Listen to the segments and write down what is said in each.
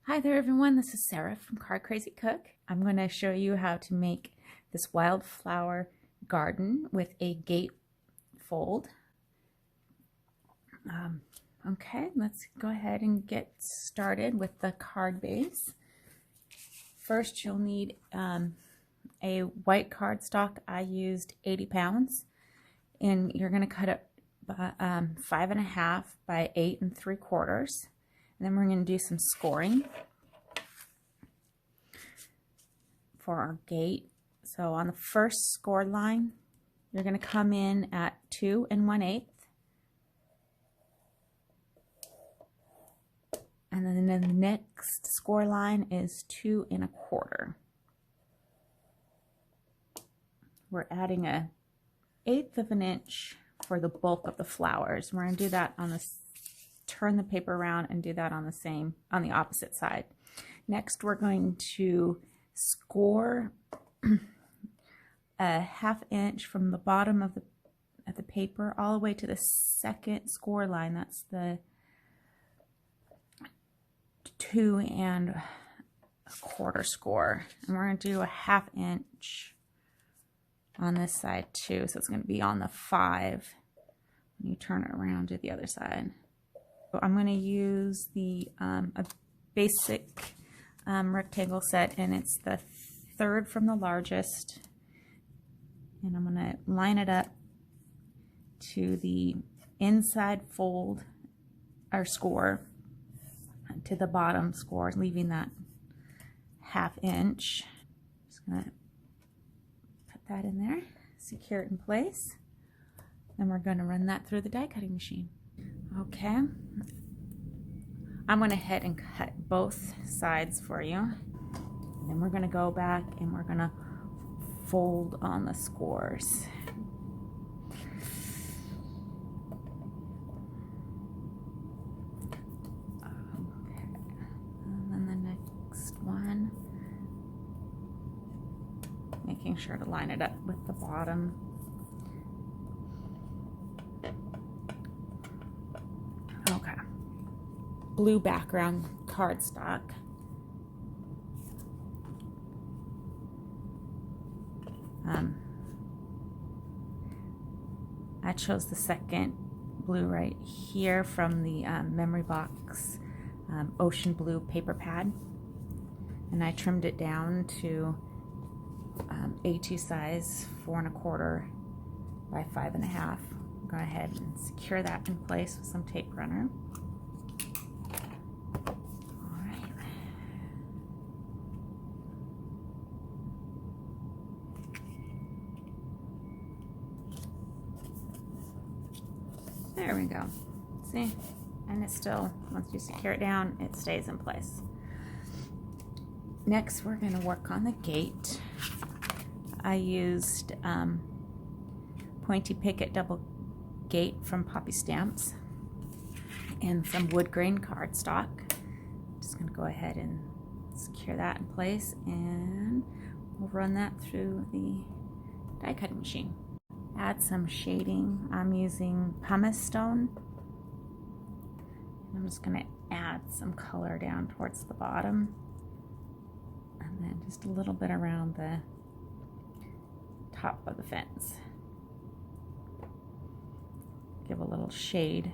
Hi there everyone, this is Sarah from Card Crazy Cook. I'm going to show you how to make this wildflower garden with a gate fold. Okay, let's go ahead and get started with the card base. First you'll need a white cardstock. I used 80 pounds and you're going to cut it 5.5 by 8 3/4. And then we're going to do some scoring for our gate. So on the first score line, you're going to come in at 2 1/8. And then the next score line is 2 1/4. We're adding a 1/8 of an inch for the bulk of the flowers. We're going to do that on the turn the paper around and do that on the opposite side. Next, we're going to score a 1/2 inch from the bottom of the paper all the way to the second score line. That's the 2 1/4 score. And we're going to do a 1/2 inch on this side too. So it's going to be on the 5 when you turn it around to the other side. I'm going to use a basic rectangle set, and it's the 3rd from the largest, and I'm going to line it up to the inside fold or score to the bottom score, leaving that 1/2 inch. Just going to put that in there, secure it in place. Then we're going to run that through the die cutting machine. Okay, I'm going to head and cut both sides for you. Then we're going to go back and we're going to fold on the scores. Okay, and then the next one, making sure to line it up with the bottom. Okay, blue background cardstock. I chose the second blue right here from the Memorybox ocean blue paper pad, and I trimmed it down to A2 size, 4 1/4 by 5.5. Go ahead and secure that in place with some tape runner. All right. There we go. See? And it's still, once you secure it down, it stays in place. Next, we're going to work on the gate. I used Pointy Picket double gate from Poppy Stamps and some wood grain cardstock. Just going to go ahead and secure that in place, and we'll run that through the die cutting machine. Add some shading. I'm using pumice stone. I'm just going to add some color down towards the bottom, and then just a little bit around the top of the fence. Give a little shade.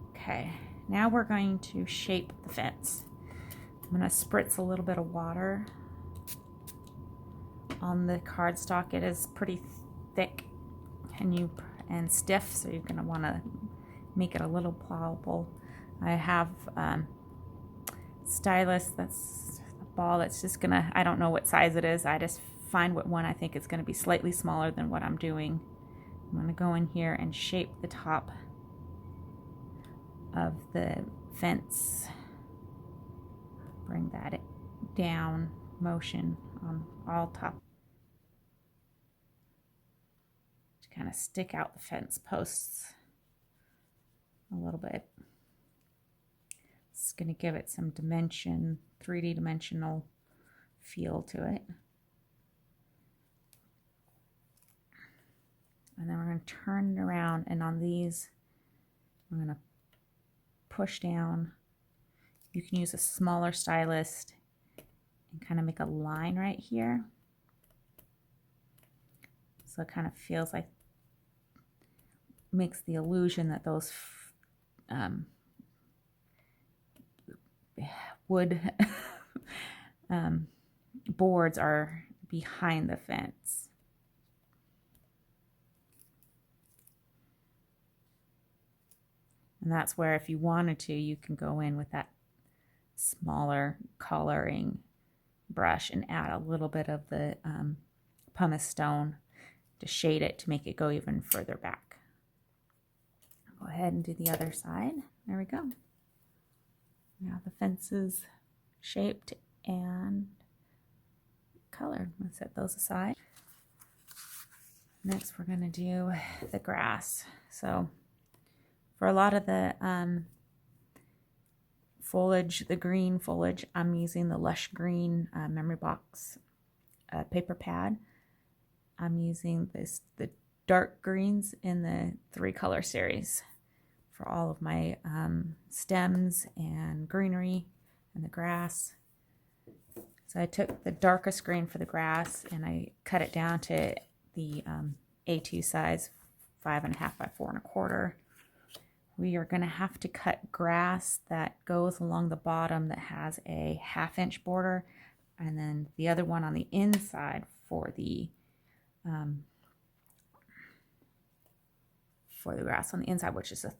Okay, now we're going to shape the fence. I'm going to spritz a little bit of water on the cardstock. It is pretty thick and stiff, so you're going to want to make it a little pliable. I have stylus, that's a ball that's just gonna, I don't know what size it is, I just find what one I think is going to be slightly smaller than what I'm doing. I'm going to go in here and shape the top of the fence. Bring that down, motion on all top. To kind of stick out the fence posts a little bit. It's going to give it some dimension, 3D dimensional feel to it. And then we're going to turn it around, and on these I'm going to push down You can use a smaller stylus and kind of make a line right here. So it kind of feels like, makes the illusion that those wood boards are behind the fence. And that's where, if you wanted to, you can go in with that smaller coloring brush and add a little bit of the pumice stone to shade it to make it go even further back. Go ahead and do the other side. There we go. Now the fence is shaped and colored. Let's set those aside. Next, we're going to do the grass. So for a lot of the foliage, the green foliage, I'm using the Lush Green Memorybox paper pad. I'm using the dark greens in the 3-color series for all of my stems and greenery and the grass. So I took the darkest green for the grass and I cut it down to the A2 size, 5.5 by 4.25. We are going to have to cut grass that goes along the bottom that has a 1/2-inch border, and then the other one on the inside for the grass on the inside, which is a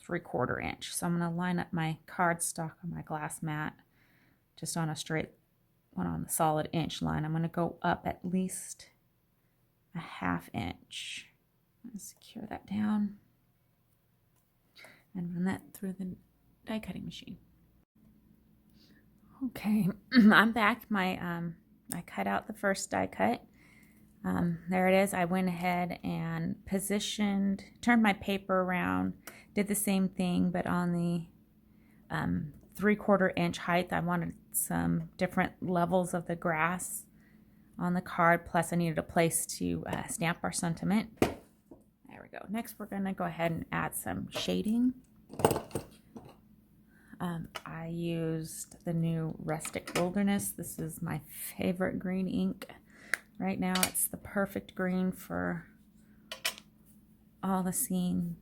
3/4 inch. So I'm going to line up my cardstock on my glass mat just on a straight one on the solid inch line. I'm going to go up at least a 1/2 inch. Secure that down and run that through the die cutting machine. Okay, I'm back. I cut out the first die cut. There it is. I went ahead and turned my paper around, did the same thing, but on the 3/4 inch height. I wanted some different levels of the grass on the card, plus I needed a place to stamp our sentiment. There we go. Next, we're going to go ahead and add some shading. I used the new Rustic Wilderness. This is my favorite green ink right now. It's the perfect green for all the scene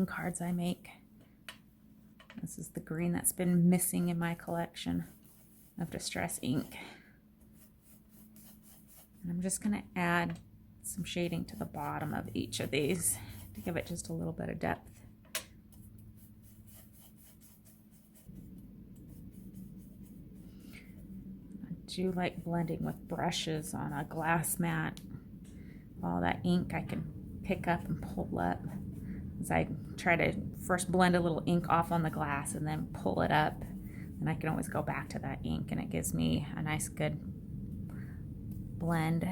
cards I make. This is the green that's been missing in my collection of distress ink. And I'm just going to add some shading to the bottom of each of these to give it just a little bit of depth. I do like blending with brushes on a glass mat. All that ink I can pick up and pull up as I try to first blend a little ink off on the glass and then pull it up. And I can always go back to that ink and it gives me a nice good blend.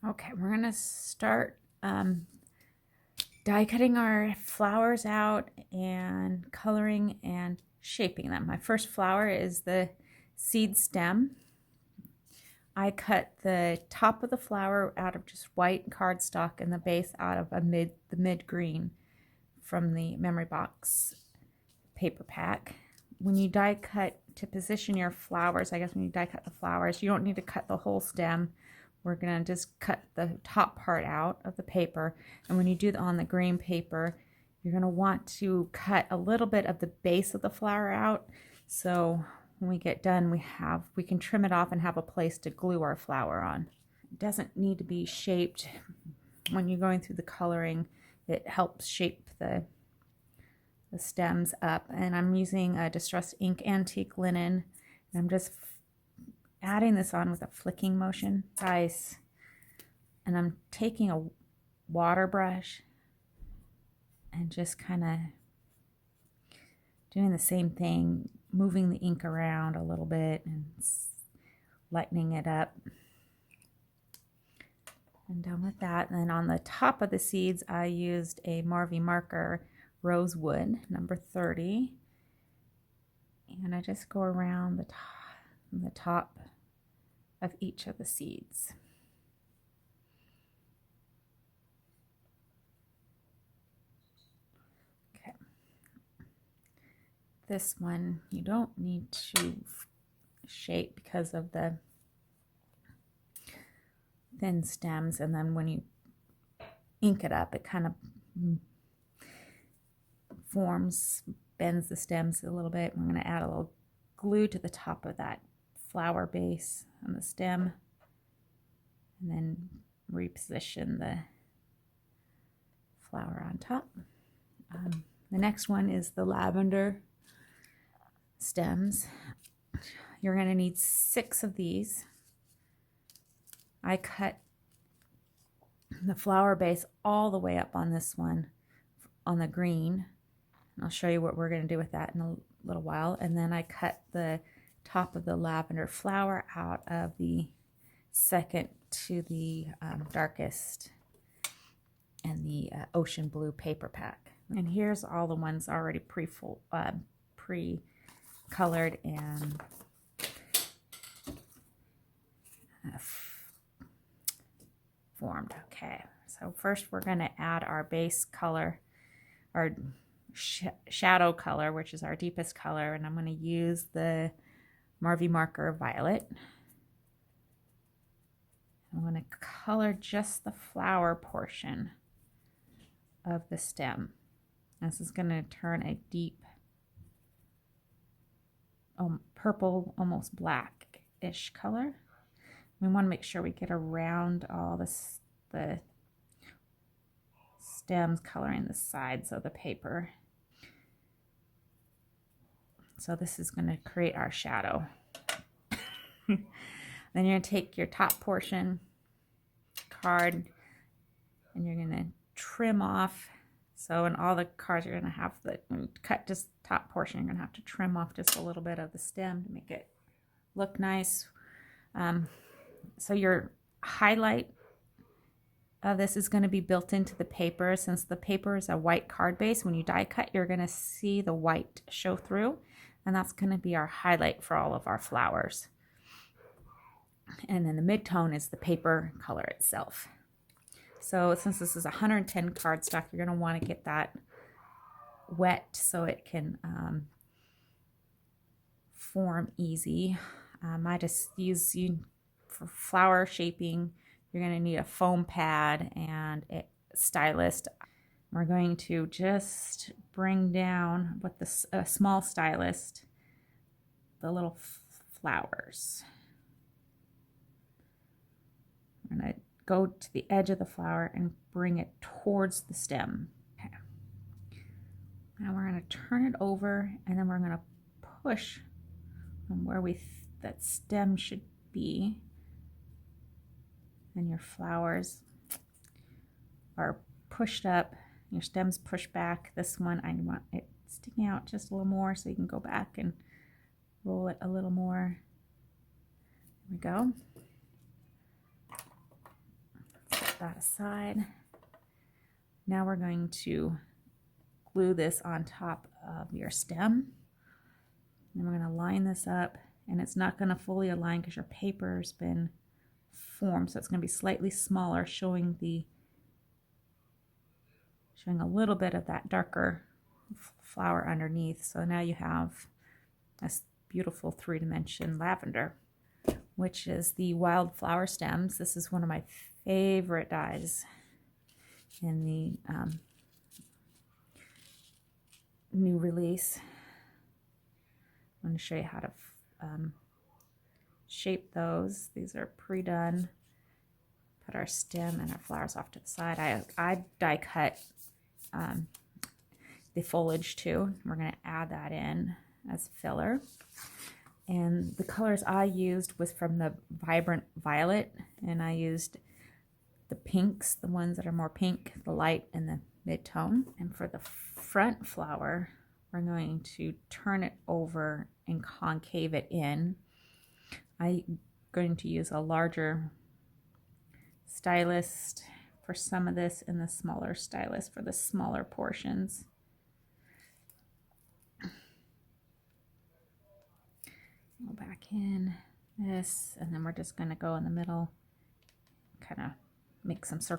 Okay, we're gonna start die cutting our flowers out and coloring and shaping them. My first flower is the seed stem. I cut the top of the flower out of just white cardstock and the base out of the mid green from the Memorybox paper pack. When you die cut to position your flowers, I guess when you die cut the flowers, you don't need to cut the whole stem. We're going to just cut the top part out of the paper. And when you do that on the green paper, you're going to want to cut a little bit of the base of the flower out. So when we get done, we can trim it off and have a place to glue our flower on. It doesn't need to be shaped. When you're going through the coloring, it helps shape the stems up. And I'm using a Distress Ink Antique Linen. And I'm just adding this on with a flicking motion. Nice. And I'm taking a water brush and just kind of doing the same thing, moving the ink around a little bit and lightening it up. And done with that. And then on the top of the seeds, I used a Marvy marker Rosewood number 30. And I just go around the top of each of the seeds. Okay. this one, you don't need to shape because of the thin stems, and then when you ink it up, it kind of bends the stems a little bit. I'm going to add a little glue to the top of that flower base on the stem, and then reposition the flower on top. The next one is the lavender stems. You're going to need 6 of these. I cut the flower base all the way up on this one, on the green. And I'll show you what we're going to do with that in a little while. And then I cut the top of the lavender flower out of the second to the darkest and the ocean blue paper pack. And here's all the ones already pre-colored and formed. Okay, so first we're going to add our base color, our shadow color, which is our deepest color, and I'm going to use the Morphe marker Violet. I'm going to color just the flower portion of the stem. This is going to turn a deep purple, almost blackish color. We want to make sure we get around all the stems, coloring the sides of the paper. So this is going to create our shadow. Then you're going to take your top portion card and you're going to trim off. So in all the cards, you're going to have cut just top portion. You're going to have to trim off just a little bit of the stem to make it look nice. So your highlight of this is going to be built into the paper. Since the paper is a white card base, when you die cut, you're going to see the white show through, and that's going to be our highlight for all of our flowers. And then the mid-tone is the paper color itself. So since this is 110 cardstock, you're going to want to get that wet so it can form easy. I just use for flower shaping, you're going to need a foam pad and a stylist. We're going to just bring down with a small stylist the little flowers. I'm going to go to the edge of the flower and bring it towards the stem. Okay. Now we're going to turn it over, and then we're going to push on where that stem should be. And your flowers are pushed up, your stem's pushed back. This one, I want it sticking out just a little more, so you can go back and roll it a little more. There we go. Set that aside. Now we're going to glue this on top of your stem. And we're going to line this up, and it's not going to fully align because your paper's been formed, so it's going to be slightly smaller, showing a little bit of that darker flower underneath. So now you have this beautiful 3-dimension lavender, which is the wildflower stems. This is one of my favorite dyes in the new release. I'm going to show you how to shape those. These are pre-done. Put our stem and our flowers off to the side. I die cut the foliage too. We're going to add that in as filler. And the colors I used was from the Vibrant Violet, and I used the pinks, the ones that are more pink, the light, and the mid-tone. And for the front flower, we're going to turn it over and concave it in. I'm going to use a larger stylist for some of this and the smaller stylist for the smaller portions. Go back in this, and then we're just going to go in the middle, kind of make some circles.